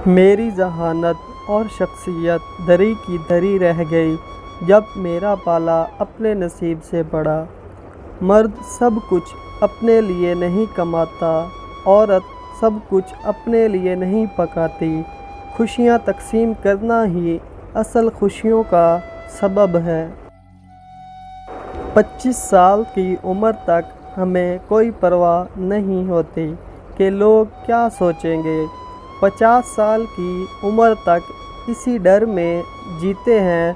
میری ذہانت اور شخصیت دری کی دری رہ گئی جب میرا بالا اپنے نصیب سے پڑا۔ مرد سب کچھ اپنے لیے نہیں کماتا، عورت سب کچھ اپنے لیے نہیں پکاتی۔ خوشیاں تقسیم کرنا ہی اصل خوشیوں کا سبب ہے۔ 25 سال کی عمر تک ہمیں کوئی پرواہ نہیں ہوتی کہ لوگ کیا سوچیں گے۔ 50 سال کی عمر تک اسی ڈر میں جیتے ہیں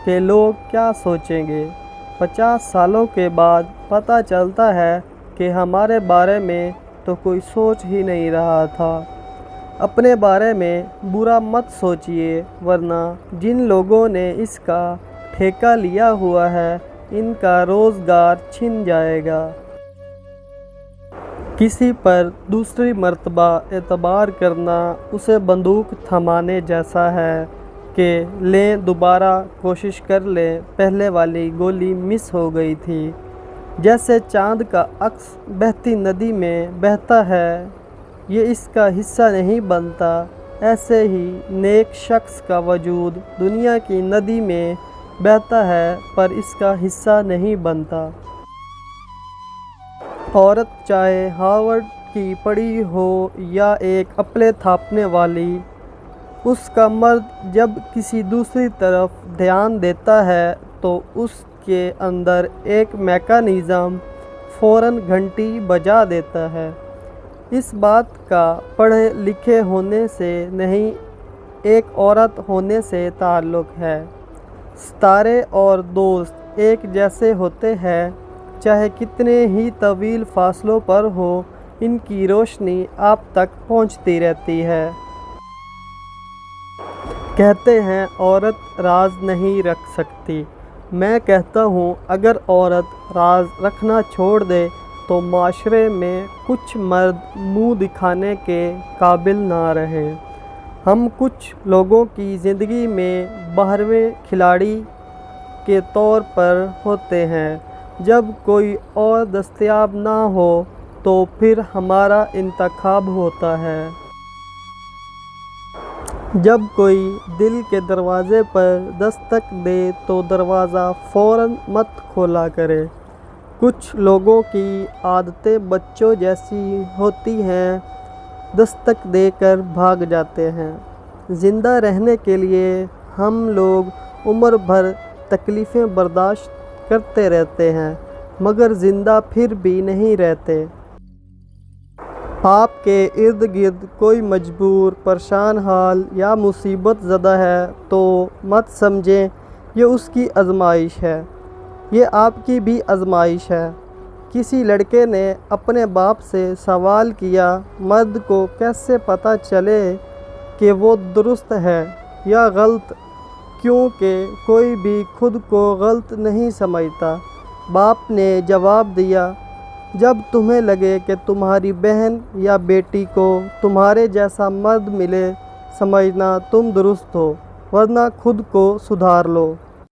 کہ لوگ کیا سوچیں گے۔ 50 سالوں کے بعد پتہ چلتا ہے کہ ہمارے بارے میں تو کوئی سوچ ہی نہیں رہا تھا۔ اپنے بارے میں برا مت سوچیے، ورنہ جن لوگوں نے اس کا ٹھیکہ لیا ہوا ہے ان کا روزگار چھن جائے گا۔ کسی پر دوسری مرتبہ اعتبار کرنا اسے بندوق تھمانے جیسا ہے کہ لیں دوبارہ کوشش کر لیں، پہلے والی گولی مس ہو گئی تھی۔ جیسے چاند کا عکس بہتی ندی میں بہتا ہے، یہ اس کا حصہ نہیں بنتا، ایسے ہی نیک شخص کا وجود دنیا کی ندی میں بہتا ہے پر اس کا حصہ نہیں بنتا۔ عورت چاہے ہارورڈ کی پڑھی ہو یا ایک اپلے تھاپنے والی، اس کا مرد جب کسی دوسری طرف دھیان دیتا ہے تو اس کے اندر ایک میکانزم فوراً گھنٹی بجا دیتا ہے۔ اس بات کا پڑھے لکھے ہونے سے نہیں، ایک عورت ہونے سے تعلق ہے۔ ستارے اور دوست ایک جیسے ہوتے ہیں، چاہے کتنے ہی طویل فاصلوں پر ہو، ان کی روشنی آپ تک پہنچتی رہتی ہے۔ کہتے ہیں عورت راز نہیں رکھ سکتی، میں کہتا ہوں اگر عورت راز رکھنا چھوڑ دے تو معاشرے میں کچھ مرد منہ دکھانے کے قابل نہ رہے۔ ہم کچھ لوگوں کی زندگی میں 12ویں کھلاڑی کے طور پر ہوتے ہیں۔ جب کوئی اور دستیاب نہ ہو تو پھر ہمارا انتخاب ہوتا ہے۔ جب کوئی دل کے دروازے پر دستک دے تو دروازہ فوراً مت کھولا کرے۔ کچھ لوگوں کی عادتیں بچوں جیسی ہوتی ہیں، دستک دے کر بھاگ جاتے ہیں۔ زندہ رہنے کے لیے ہم لوگ عمر بھر تکلیفیں برداشت کرتے رہتے ہیں، مگر زندہ پھر بھی نہیں رہتے۔ آپ کے ارد گرد کوئی مجبور، پریشان حال یا مصیبت زدہ ہے تو مت سمجھیں یہ اس کی آزمائش ہے، یہ آپ کی بھی آزمائش ہے۔ کسی لڑکے نے اپنے باپ سے سوال کیا، مرد کو کیسے پتہ چلے کہ وہ درست ہے یا غلط، کیونکہ کوئی بھی خود کو غلط نہیں سمجھتا؟ باپ نے جواب دیا، جب تمہیں لگے کہ تمہاری بہن یا بیٹی کو تمہارے جیسا مرد ملے، سمجھنا تم درست ہو، ورنہ خود کو سدھار لو۔